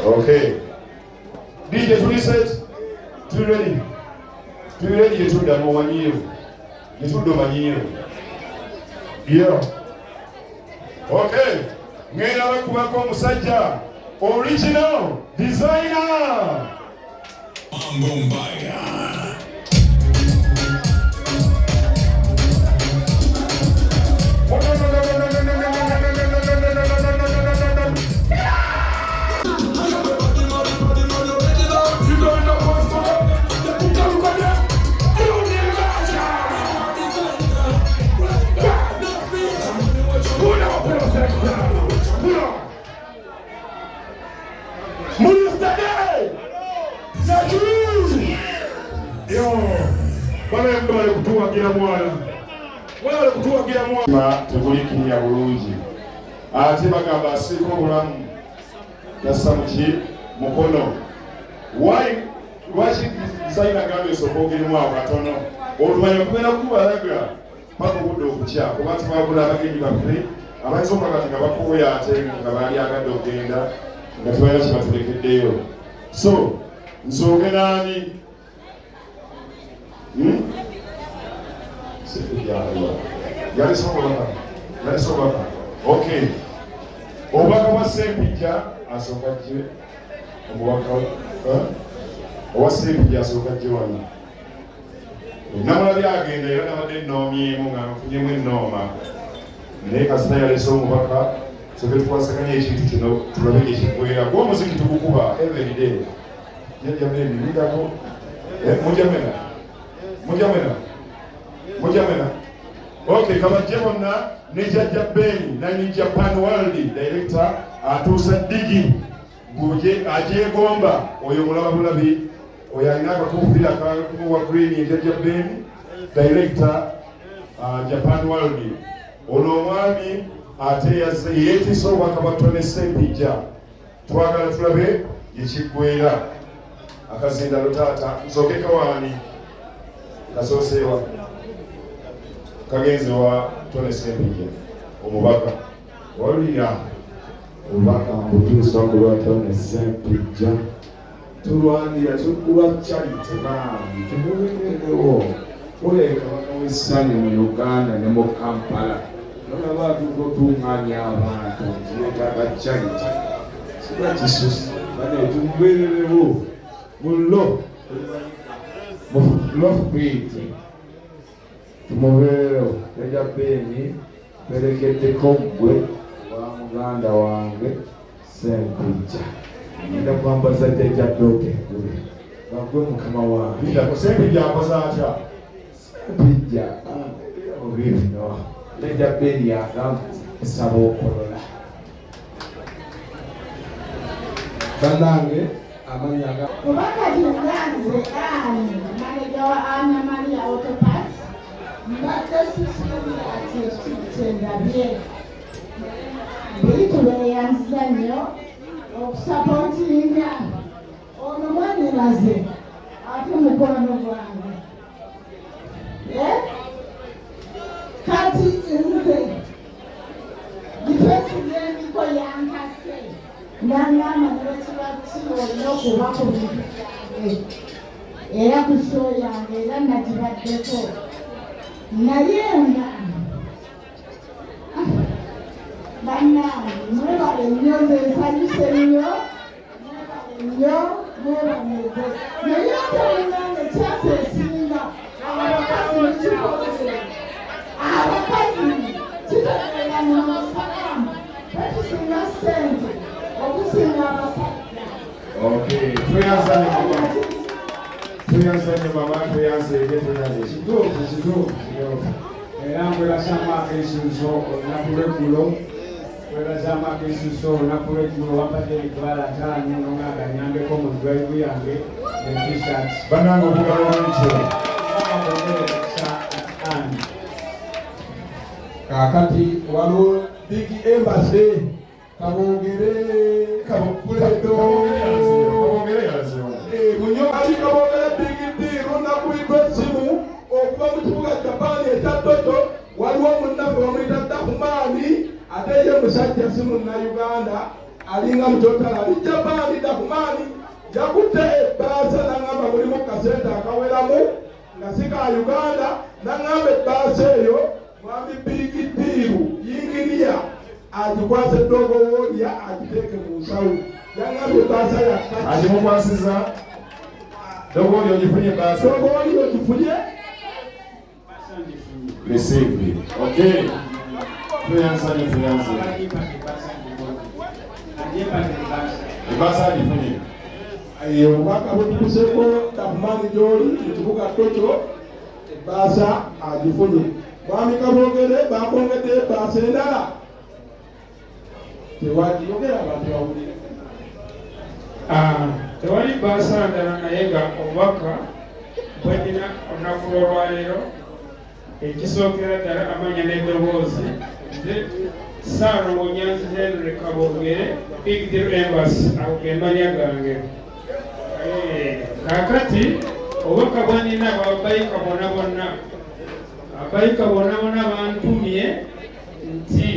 Okay. DJ, to reset. To ready. To ready, you told them 1 year. You told them 1 year. Yeah. Okay. Ngena wakubako musajja. Original designer. Angombaya. Tebulikinya bulungi ate bagamba asiika obulamu yassa muki mukono lwaki sayina gambe esooka ogirimu katono oluvannyuma tugenda kukubalaga paka obudde okukya kuba tubagula abagenyi baffe abayinza okuba kati nga bakooya ate nga baali agadde okgenda nga tebalina kibatulekeddeyo so nsooke naani yali sobaka okay obubaka bwa Sempijja asooka gye omubaka owa Sempijja asooka gye wano namulabye agenda era nabadde nnoomyemu nga nfunyemu ennooma naye kasita yalese omubaka soke tukwasaganya ekintu kino tulabe gye kiggwera gwe omuziki tugukuba everyday jajjamenigako mujamena okay kabajje bonna ne jajja Beni nani Japan World director atuusa digi guje ajeegomba oyo mulaba bulabi oyo alina akakuufira kakuwa green jajja Beni director Japan World ono omwami ate yeetiisa obubaka bwa Tone Sempijja twagala tulabe yekiggwera akazindalo taata nsokeka waani Kasosewa kagenze wa Tone Sempija omubaka waliya omubaka mbutuusa kulwa Tone Sempija tulwanira tukuba charity bambi tumuwererewo kuleka bakawisani mu Uganda ne mu Kampala nolaba tukotuŋŋanya abantu ntiwetaaga charity kiba kisusi bane tumuwererewo mulo mufupiti tumubeerewo Naye Beni perekeddeko ggwe wa muganda wange Sempija nda kwambaza jjajja doke kule bagwe mukama wange Sempija akoze atya Sempija obibino Naye Beni agamba esaba okolola bannange amanya ga kubakati nganze maneja wa Ana Maria Autopass mbadde sisubira ati ekitendabye bitubeeyanziza nnyo okusapootinga ono mwaniraze ate mukwano gwange kati nze difensi y'emiko yankase nangamba nebekibakiro olina okuba ku bintu byange era ku show yange era nagibaddeko naye nga bannange mwebale nnyo nze nsanyuse nnyo mwebale nnyo mwebaneze naye ate munnange kyasa esinga abakazi nekikoze abakazi kitegeera mu masalamu betusinga ssente okusinga abasajja. Okay, tuyanzanye mama. Tuyanzanye mama, tuyanzanye kituufu. Era nkwebasamba ekisuso olunaku lw'eggulo kwebasamba ekisuso olunaku lw'eggulo wampadde emitwalo 5 nga ganyambeko mu drive yange t-shirt bannange okugala olwekyo kaakati waliwo big embassy kabongere kabukuledo munyo ali kabongere big deal olunaku lw'essimu okuva mu kibuga Japan ekyattoto waliwo munnaffe bamuyita Dakumani ate ye musajja si munnayuganda alinga mukyotala ali Japan. Dakumani yakutte ebbaasa n'angamba mulimu kasente akaweramu nga si ka Uganda n'angamba ebbaasa eyo mwami Bigitiiru yinginiya agikwase Dogowoolya agiteeke mu nsawo yangambye ebbaasa yakati agimukwasiza Dogowoolya ogifunye ebbaasa Dogowoolya ogifunye received. Okay. Tuyanzanye. Ebbaasa agifunye. Obubaka bwetukuseko Dakumani gy'oli mu kibuga Tocho ebbaasa agifunye. Mwami Kabongere bakwongedde ebbaasa endala tewagiyogera abantu bawulire. Tewali bbaasa ndala naye nga obubaka bwennina olunaku lw'olwaleero ekisookera ddala amanya n'eddoboozi nze Saalongo Nyanzi Henry Kabongere Big Deal Embassy ago ge manya gange. Kaakati obubaka bwennina ababayika bonna bantumye nti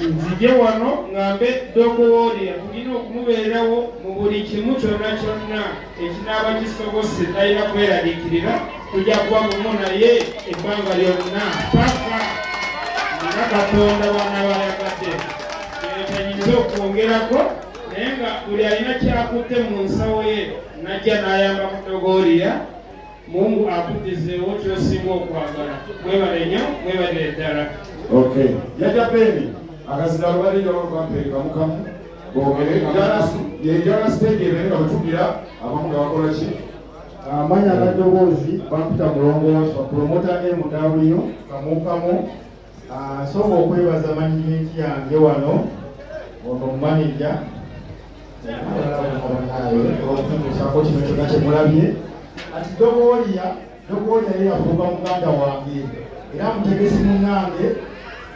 nzije wano ngambe Dogowoolya tulina okumubeerawo mu buli kimu kyonna ekinaaba kisobose talina kweraliikirira tujja kuba mumu naye ebbanga lyonna paka nga Katonda banabayagadde tenyinza okwongerako naye nga buli alina kyakutte mu nsawo ye najja n'ayamba ku Dogowoolya. Mungu akuddizeewo kyosinga okwagala. Mwebale nnyo, mwebale ddala. Okay. Naye Beni akazira olwaliro olwampeereka mukamu boogere yejala stage ebe nga bwetugira abamu nga bakola ki amanya agadoboozi bampita mulongoosa promota MW kamukamu soba okwebaza management yange wano ono manager okutuusako kino kyonna kyemulabye ati Dogowoolya ye yafuuka muganda wange era mutegesi munnange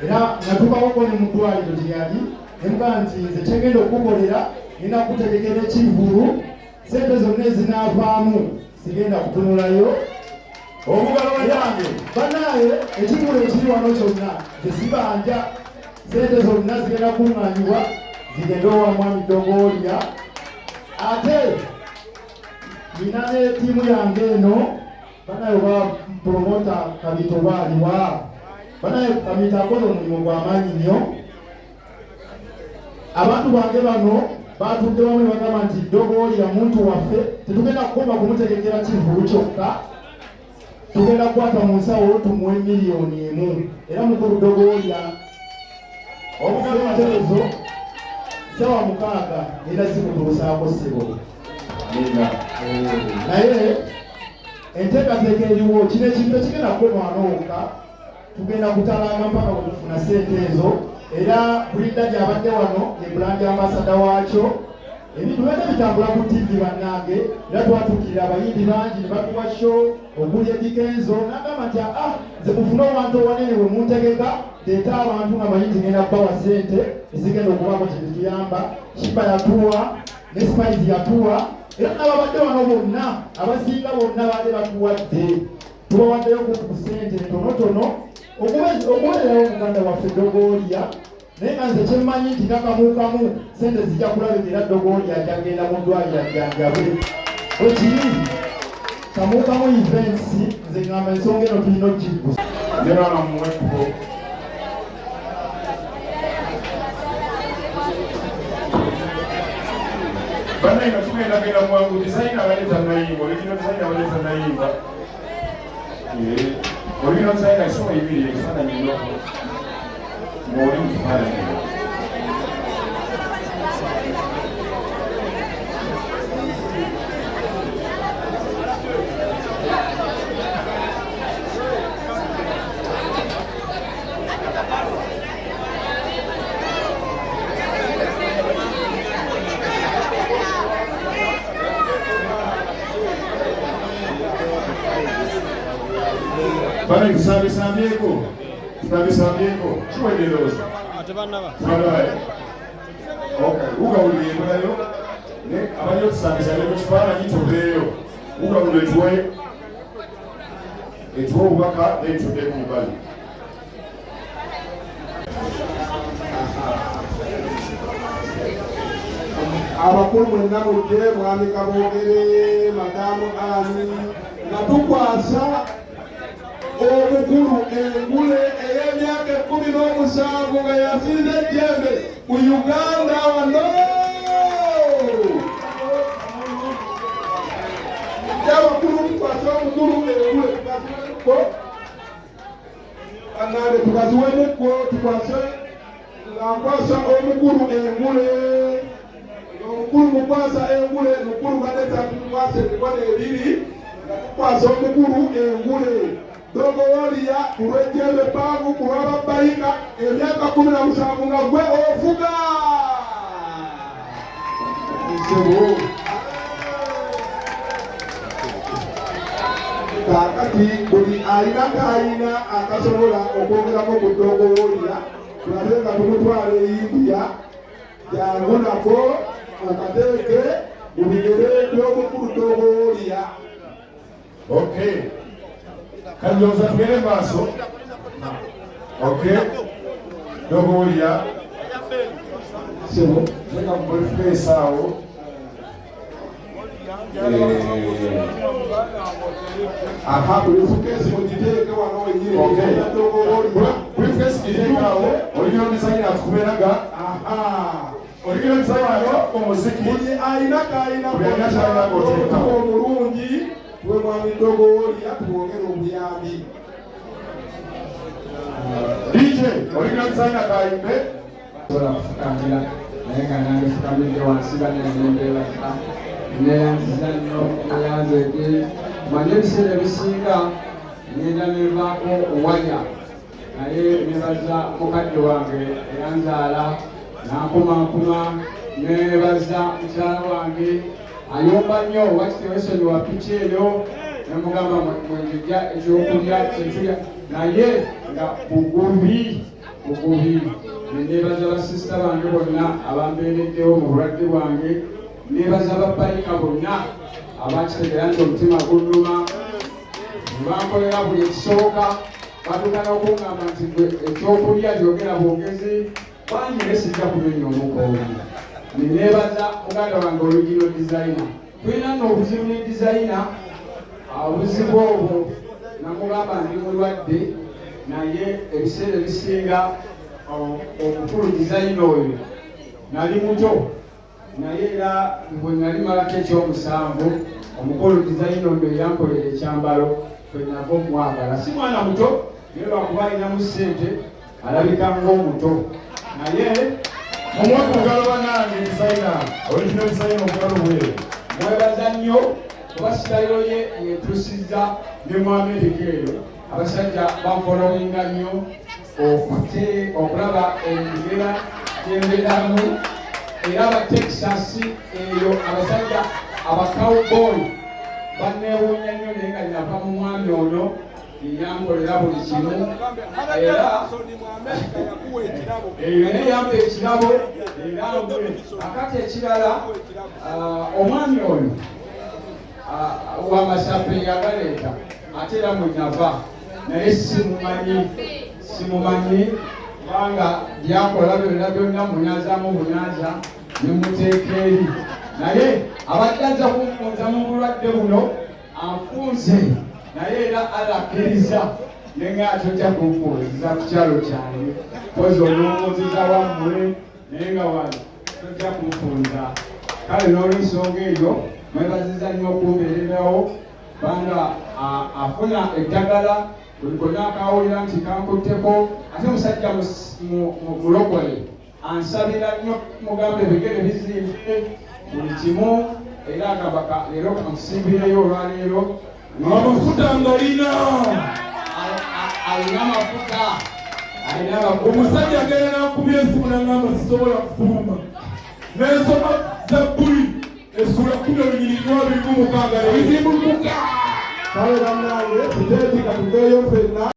era natuukako ne mu ddwaliro gye yali nemuga nti nze kyengenda okukolera nina kutegekera ekivulu sente zonna ezinaavaamu sigenda kutunulayo Omugalo wanyange. Banaye ekikulu ekiri wano kyonna tesibanja sente zonna zigenda kuŋŋaanyibwa zigenda owa mwami Dogolya. Ate nina ne ttiimu yange eno banaye oba promota Kabito baaliwa. Banaye Kabito akoze omulimu gw'amaanyi nnyo. Abantu bange bano batudde wamu ne bagamba nti Dogolya muntu waffe, tetugenda kukoma kumutegekera kivulu kyokka, tugenda kukwata mu nsawo tumuwe miliyoni emu. Era mukulu Dogolya obuterezo sawa 6 era zikutuusaako ssebo. Naye enteekateeka eriwo kino ekintu ekigenda kukomaanooka, tugenda kutalanga mpaka bwe tufuna sente ezo. Era bulinda gy'abadde wano ye brand ambassador waakyo. Ebintu byonna bitambula ku TV bannange, era twatuukirira abayimbi bangi ne batuwa show okuli Edikenzo n'agamba nti nze mufune owantu owanene we muntegeka leeta abantu nga manyi tigenda kubawa sente ezigenda okubaako kye bituyamba. Kiba yatuwa ne Spice yatuwa, era n'ababadde wano bonna abasinga bonna baadde batuwadde, tubawaddeyo ku sente ntonotono okuweererawo muganda waffe Dogolya. Naye nga nze kyemmanyi nti kakamuukamu sente zijja kulabikira Dogolya ajagenda mu ddwaliro ajjanjabe. Wekiri kamuukamu events nze ngamba ensonga eno tulina okiggusa. Njebana mumwekubo. Banaye nga tugenda mwangu design abaleta nayimba, original design abaleta nayimba. Original design asoma ibiri ekifaananyi ndoko. Mwoli mukifaananyi. Bana tusambieko kiwederoza okay ugawuliye nayo ne abanyo tusambisa ne mukifaananyi tuveeyo ugawule etuwe obubaka netudde ku mbali. Abakulu mwenna mujje mwami Kabogere madamu Ani nga tukwasa omukulu engule ey'emyaka 17 nga yasinze ejjembe mu Uganda wano. Abakulu tukwasa omukulu engule tukaziwemukko anande tukaziwemukko tukwase ngakwasa omukulu engule. Omukulu mukwasa engule mukulu baleta tukwase emikono ebiri nga tukwasa omukulu engule. Dogolya kulwejjembe pangu kulw'ababayika emyaka 17 nga gwe ofuga. Kaakati buli alina kayina akasobola okwongerako ku Dogolya tulabe nga tumutwala eyindiya jangu nako akateeke mu bigere by'omukulu Dogolya. Okay. Kanyoza tugere maaso. Okay. Dogolya. Sebo, teka mbriefcase awo. Aha, briefcase mugiteeke wano wenyini. Okay. Briefcase giteeke awo. Original design atukuberaga. Aha. Original design awo omuziki. Buli alina kayina koteeka omulungi gwe mwami Dogolya twongere obuyambi. DJ, original design akayimbe. Sola kufukamira naye nga nange fukamidde wansi banenembebaka neyanziza nnyo neyanzege manye ebiseera ebisinga ngenda nevaako owaya naye nebaza mukadde wange eyanzaala nankumankuma nebaza mukyala wange ayomba nnyo wakitewesonyiwa piki eyo nemugamba mwenjejja ekyokulya kyetulya naye nga bugubi nebaza basisita bange bonna abambeereddewo mu bulwadde bwange nebaza babayika bonna abakitegera nti omutima gunnuma bankolera buli ekisoboka batuuka n'okungamba nti ekyokulya lyogera bwogezi bangi ne sijja kunyonya omukoobi neneebaza muganda wange original designer tulina nno obuzibu ne designer obuzibu obwo namugamba ndi mulwadde naye ebiseera ebisinga omukulu design oyo nali muto naye era bwe nali malako ekyomusanvu omukulu design oyo yankolera ekyambalo kwenava omwagala si mwana muto naye lwakuba alinamu ssente alabika ng'omuto naye omwaka ogaloba nange designer original designer omugalo bweru mwebaza nnyo kuba sitayiro ye yetuusizza ne mu Amerika eyo abasajja banfolowinga nnyo okulaba engera gyembeeramu era aba Texas eyo abasajja abacowboy banneewuunya nnyo naye nga linava mu mwami ono yankolera buli kimu era eyo naye yampa ekirabo era akati ekirala omwami ono wamasape yagaleeta ate era mwenava naye simumanyi kubanga byakola byonna byonna munyazamu bunyaza nemuteeka eri naye abadde aza kumpunza mu bulwadde buno anfunze naye era alakkiriza nenga atojja kumpunziza ku kyalo kyange kozi olwongoziza wammwe naye nga wano tojja kumpunza kale n'olwensonga eyo mwebaziza nnyo okumbeererawo kubanga afuna eddagala buli konna akawulira nti kankutteko ate musajja mulokole ansabira nnyo mugambe ebigere bizimbe buli kimu era agambaka leero kamusimbireyo olwaleero amafuta ngalina alina amafuta omusajja agenda nakubya esimu nangamba sisobola kufuluma nensoma zabbuli essula 12:26 ebizimbukuka kale bannange tuteetika tugeeyo ffenna